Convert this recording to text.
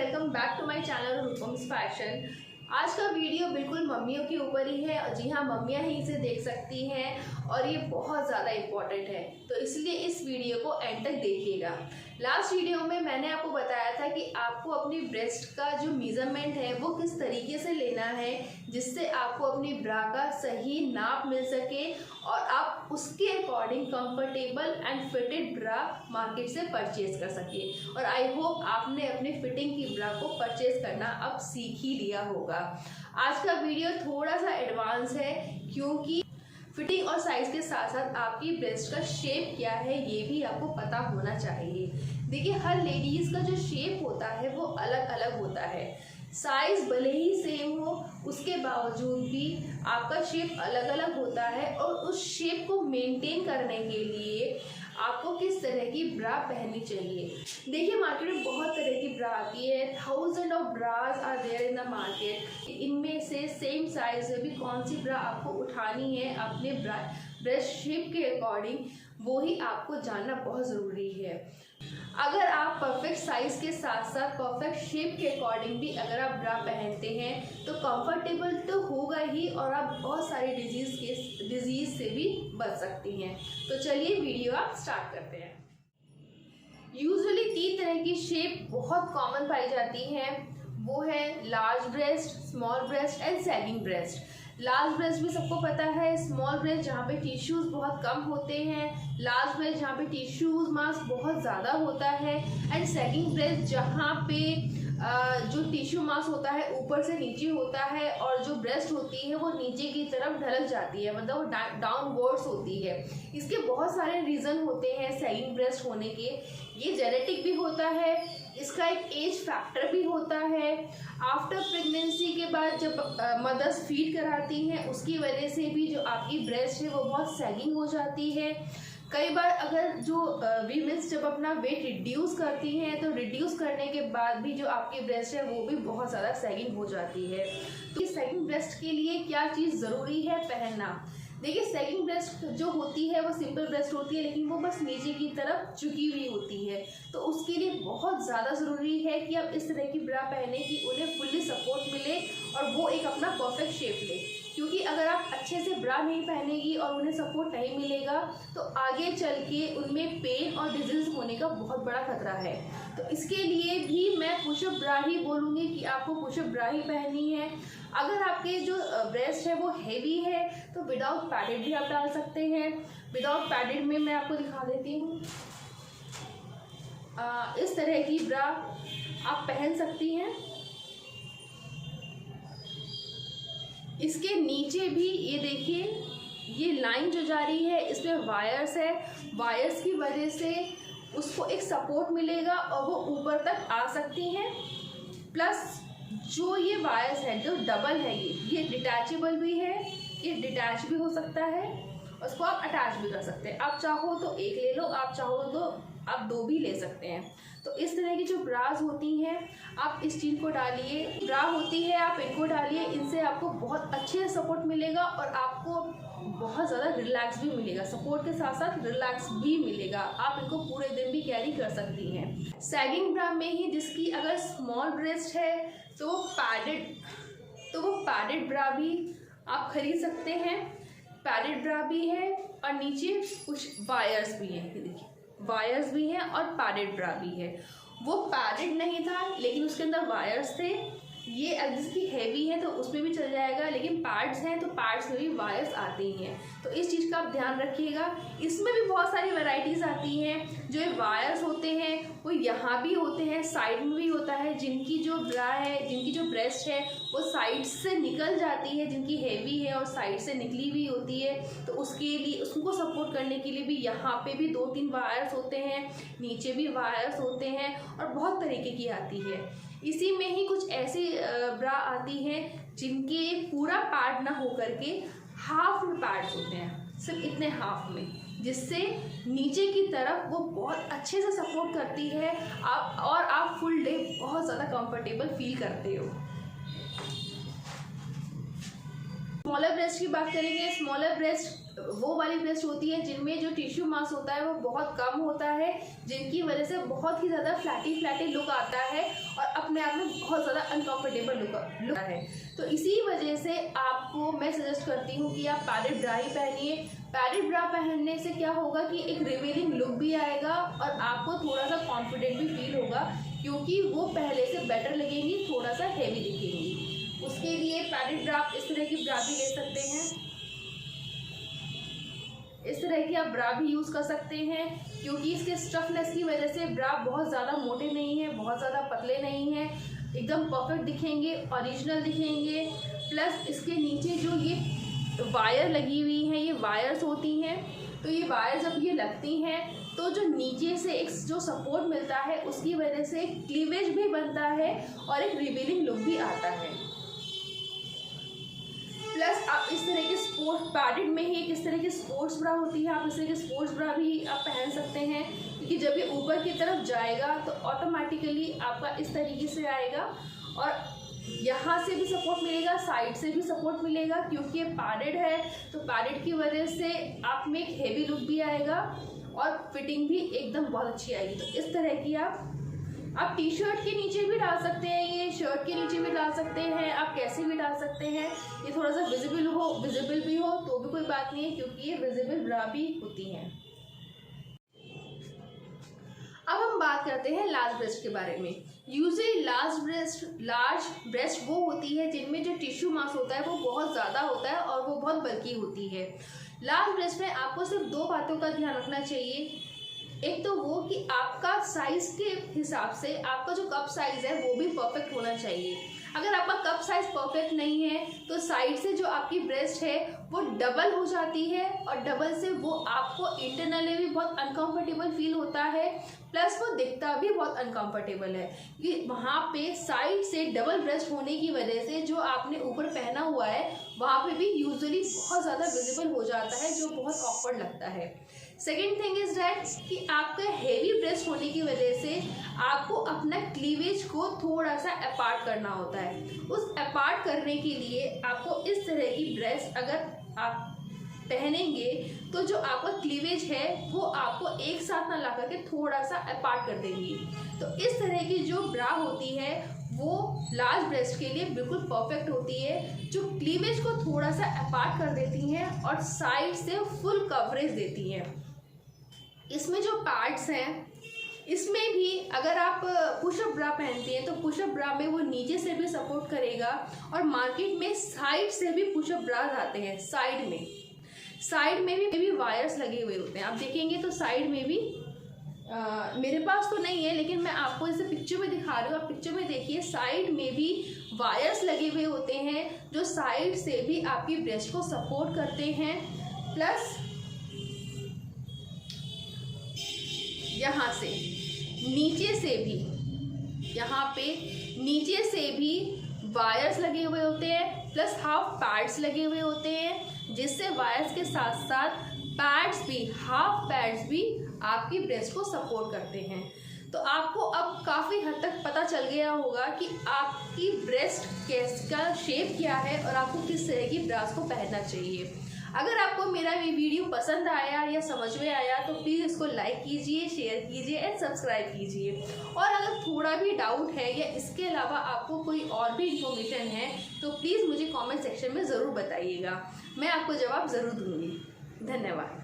Welcome back to my channel Rupam's fashion. आज का video बिल्कुल मम्मियों के ऊपर ही है और जी हाँ, मम्मियाँ ही इसे देख सकती हैं और ये बहुत ज़्यादा इम्पॉर्टेंट है, तो इसलिए इस वीडियो को एंड तक देखिएगा। लास्ट वीडियो में मैंने आपको बताया था कि आपको अपनी ब्रेस्ट का जो मेजरमेंट है वो किस तरीके से लेना है जिससे आपको अपनी ब्रा का सही नाप मिल सके और आप उसके according comfortable and fitted bra market से परचेज कर सके। और आई होप आपने अपने फिटिंग की ब्रा को परचेज करना अब सीख ही लिया होगा। आज का वीडियो थोड़ा सा एडवांस है क्योंकि फिटिंग और साइज के साथ साथ आपकी ब्रेस्ट का शेप क्या है ये भी आपको पता होना चाहिए। देखिए, हर लेडीज का जो शेप होता है वो अलग अलग होता है। साइज भले ही सेम हो उसके बावजूद भी आपका शेप अलग अलग होता है और उस शेप को मेंटेन करने के लिए आपको किस तरह की ब्रा पहननी चाहिए। देखिए, मार्केट में बहुत तरह की ब्रा आती है, thousand of bras are there in the market. इनमें से सेम साइज में भी कौन सी ब्रा आपको उठानी है अपने ब्रेस्ट शेप के अकॉर्डिंग, वो ही आपको जानना बहुत ज़रूरी है। अगर आप परफेक्ट साइज के साथ साथ परफेक्ट शेप के अकॉर्डिंग भी अगर आप ब्रा पहनते हैं तो कंफर्टेबल तो होगा ही और आप बहुत सारी डिजीज़ से भी बच सकती हैं। तो चलिए वीडियो आप स्टार्ट करते हैं। यूजुअली 3 तरह की शेप बहुत कॉमन पाई जाती हैं, वो है large breast, small breast and sagging breast. Large breast भी सबको पता है, स्मॉल ब्रेस्ट जहाँ पे टिश्यूज़ बहुत कम होते हैं, लार्ज ब्रेस्ट जहाँ पे टिश्यूज़ मास बहुत ज़्यादा होता है एंड सैगिंग ब्रेस्ट जहाँ पे जो टिश्यू मास होता है ऊपर से नीचे होता है और जो ब्रेस्ट होती है वो नीचे की तरफ ढलक जाती है, मतलब वो डाउनवर्ड्स होती है। इसके बहुत सारे रीज़न होते हैं सैगिंग ब्रेस्ट होने के। ये जेनेटिक भी होता है, इसका एक एज फैक्टर भी होता है। आफ्टर प्रेगनेंसी के बाद जब मदर्स फीड कराती हैं उसकी वजह से भी जो आपकी ब्रेस्ट है वो बहुत सैगिंग हो जाती है। कई बार अगर जो वीमेंस जब अपना वेट रिड्यूस करती हैं तो रिड्यूस करने के बाद भी जो आपकी ब्रेस्ट है वो भी बहुत ज़्यादा सैगिंग हो जाती है। तो सैगिंग ब्रेस्ट के लिए क्या चीज़ ज़रूरी है पहनना। देखिए, सैगिंग ब्रेस्ट जो होती है वो सिंपल ब्रेस्ट होती है लेकिन वो बस नीचे की तरफ झुकी हुई होती है, तो उसके लिए बहुत ज़्यादा ज़रूरी है कि आप इस तरह की ब्रा पहने कि उन्हें फुल्ली सपोर्ट मिले और वो एक अपना परफेक्ट शेप ले। क्योंकि अगर आप अच्छे से ब्रा नहीं पहनेगी और उन्हें सपोर्ट नहीं मिलेगा तो आगे चल के उनमें पेन और डिजीज़ होने का बहुत बड़ा खतरा है। तो इसके लिए भी मैं पुशअप ब्रा ही बोलूँगी कि आपको पुशअप ब्रा ही पहननी है। अगर आपके जो ब्रेस्ट है वो हेवी है तो विदाउट पैडेड भी आप डाल सकते हैं। विदाउट पैडेड में मैं आपको दिखा देती हूँ, इस तरह की ब्रा आप पहन सकती हैं। इसके नीचे भी ये देखिए, ये लाइन जो जा रही है इसमें वायर्स है, वायर्स की वजह से उसको एक सपोर्ट मिलेगा और वो ऊपर तक आ सकती हैं। प्लस जो ये वायर्स है जो डबल है, ये डिटैचेबल भी है, ये डिटैच भी हो सकता है, उसको आप अटैच भी कर सकते हैं। आप चाहो तो एक ले लो, आप चाहो तो आप 2 भी ले सकते हैं। तो इस तरह की जो ब्राज होती हैं आप इस चीज़ को डालिए, ब्रा होती है आप इनको डालिए, इनसे आपको बहुत अच्छे सपोर्ट मिलेगा और आपको बहुत ज़्यादा रिलैक्स भी मिलेगा। सपोर्ट के साथ साथ रिलैक्स भी मिलेगा, आप इनको पूरे दिन भी कैरी कर सकती हैं। सैगिंग ब्रा में ही जिसकी अगर स्मॉल ब्रेस्ट है तो वो पैडेड ब्रा भी आप खरीद सकते हैं। पैडेड ब्रा भी है और नीचे कुछ वायर्स भी हैं, देखिए वायर्स भी हैं और पैडेड ब्रा भी है। वो पैडेड नहीं था लेकिन उसके अंदर वायर्स थे। ये अगर जिसकी हैवी है तो उसमें भी चल जाएगा, लेकिन पैड्स हैं तो पैड्स में भी वायर्स आती हैं, तो इस चीज़ का आप ध्यान रखिएगा। इसमें भी बहुत सारी वैरायटीज़ आती हैं। जो ये वायर्स होते हैं वो यहाँ भी होते हैं, साइड में भी होता है। जिनकी जो ब्रा है, जिनकी जो ब्रेस्ट है वो साइड से निकल जाती है, जिनकी हैवी है और साइड से निकली हुई होती है, तो उसके लिए उसको सपोर्ट करने के लिए भी यहाँ पे भी 2-3 वायर्स होते हैं, नीचे भी वायर्स होते हैं और बहुत तरीके की आती है। इसी में ही कुछ ऐसी ब्रा आती हैं जिनके पूरा पैड ना हो करके हाफ में पैड्स होते हैं, सिर्फ इतने हाफ में, जिससे नीचे की तरफ वो बहुत अच्छे से सपोर्ट करती है आप फुल डे बहुत ज़्यादा कंफर्टेबल फील करते हो। स्मॉलर ब्रेस्ट की बात करेंगे। स्मॉलर ब्रेस्ट वो वाली ब्रेस्ट होती है जिनमें जो टिश्यू मास होता है वो बहुत कम होता है, जिनकी वजह से बहुत ही ज़्यादा फ्लैटी लुक आता है और अपने आप में बहुत ज़्यादा अनकंफर्टेबल लुक आता है। तो इसी वजह से आपको मैं सजेस्ट करती हूँ कि आप पैडेड ब्रा ही पहनिए। पैडेड ब्रा पहनने से क्या होगा कि एक रिवीलिंग लुक भी आएगा और आपको थोड़ा सा कॉन्फिडेंट भी फील होगा, क्योंकि वो पहले से बेटर लगेंगी, थोड़ा सा हेवी दिखेंगी। उसके लिए पैडेड ब्रा इस तरह की ब्रा भी ले सकते हैं, इस तरह की आप ब्रा भी यूज़ कर सकते हैं, क्योंकि इसके स्टफनेस की वजह से ब्रा बहुत ज़्यादा मोटे नहीं है, बहुत ज़्यादा पतले नहीं हैं, एकदम परफेक्ट दिखेंगे, ओरिजिनल दिखेंगे। प्लस इसके नीचे जो ये वायर लगी हुई हैं, ये वायर्स होती हैं, तो ये वायर जब ये लगती हैं तो जो नीचे से एक जो सपोर्ट मिलता है उसकी वजह से एक क्लीवेज भी बनता है और एक रिवीलिंग लुक भी आता है। प्लस आप इस तरह के स्पोर्ट्स पैडेड में ही एक इस तरह की स्पोर्ट्स ब्रा होती है, आप इस तरह की स्पोर्ट्स ब्रा भी आप पहन सकते हैं, क्योंकि जब ये ऊपर की तरफ जाएगा तो ऑटोमेटिकली आपका इस तरीके से आएगा और यहाँ से भी सपोर्ट मिलेगा, साइड से भी सपोर्ट मिलेगा, क्योंकि ये पैडेड है तो पैडेड की वजह से आप में एक हेवी लुक भी आएगा और फिटिंग भी एकदम बहुत अच्छी आएगी। तो इस तरह की आप टी शर्ट के नीचे भी डाल सकते हैं, ये शर्ट के नीचे भी डाल सकते हैं, आप कैसे भी डाल सकते हैं। ये थोड़ा सा विजिबल भी हो तो भी कोई बात नहीं है, क्योंकि ये विजिबल ब्रा भी होती हैं। अब हम बात करते हैं लार्ज ब्रेस्ट के बारे में। यूजुअली लार्ज ब्रेस्ट वो होती है जिनमें जो टिश्यू मास होता है वो बहुत ज़्यादा होता है और वो बहुत बल्की होती है। लार्ज ब्रेस्ट में आपको सिर्फ 2 बातों का ध्यान रखना चाहिए। एक तो वो कि आपका साइज़ के हिसाब से आपका जो कप साइज़ है वो भी परफेक्ट होना चाहिए। अगर आपका कप साइज़ परफेक्ट नहीं है तो साइड से जो आपकी ब्रेस्ट है वो डबल हो जाती है और डबल से वो आपको इंटरनली भी बहुत अनकंफर्टेबल फील होता है, प्लस वो दिखता भी बहुत अनकंफर्टेबल है कि वहाँ पे साइड से डबल ब्रेस्ट होने की वजह से जो आपने ऊपर पहना हुआ है वहाँ पे भी यूजुअली बहुत ज़्यादा विजिबल हो जाता है, जो बहुत ऑकवर्ड लगता है। सेकेंड थिंग इज दैट कि आपका हेवी ब्रेस्ट होने की वजह से आपको अपना क्लीवेज को थोड़ा सा अपार्ट करना होता है। उस अपार्ट करने के लिए आपको इस तरह की ब्रेस्ट अगर आप पहनेंगे तो जो आपका क्लीवेज है वो आपको एक साथ ना ला करके थोड़ा सा अपार्ट कर देंगी। तो इस तरह की जो ब्रा होती है वो लार्ज ब्रेस्ट के लिए बिल्कुल परफेक्ट होती है, जो क्लीवेज को थोड़ा सा अपार्ट कर देती हैं और साइड से फुल कवरेज देती हैं। इसमें जो पार्ट्स हैं इसमें भी अगर आप पुशअप ब्रा पहनते हैं तो पुशअप ब्रा में वो नीचे से भी सपोर्ट करेगा और मार्केट में साइड से भी पुशअप ब्रास आते हैं। साइड में भी वायर्स लगे हुए होते हैं, आप देखेंगे तो साइड में भी मेरे पास तो नहीं है लेकिन मैं आपको इसे पिक्चर में दिखा रही हूँ। आप पिक्चर में देखिए, साइड में भी वायर्स लगे हुए होते हैं जो साइड से भी आपकी ब्रेस्ट को सपोर्ट करते हैं। प्लस यहाँ से नीचे से भी, यहाँ पे नीचे से भी वायर्स लगे हुए होते हैं, प्लस हाफ पैड्स लगे हुए होते हैं, जिससे वायर्स के साथ साथ पैड्स भी, हाफ पैड्स भी आपकी ब्रेस्ट को सपोर्ट करते हैं। तो आपको अब काफ़ी हद तक पता चल गया होगा कि आपकी ब्रेस्ट का शेप क्या है और आपको किस तरह की ब्रास को पहनना चाहिए। अगर आपको मेरा ये वीडियो पसंद आया या समझ में आया तो प्लीज़ इसको लाइक कीजिए, शेयर कीजिए एंड सब्सक्राइब कीजिए। और अगर थोड़ा भी डाउट है या इसके अलावा आपको कोई और भी इन्फॉर्मेशन है तो प्लीज़ मुझे कमेंट सेक्शन में ज़रूर बताइएगा, मैं आपको जवाब ज़रूर दूँगी। धन्यवाद।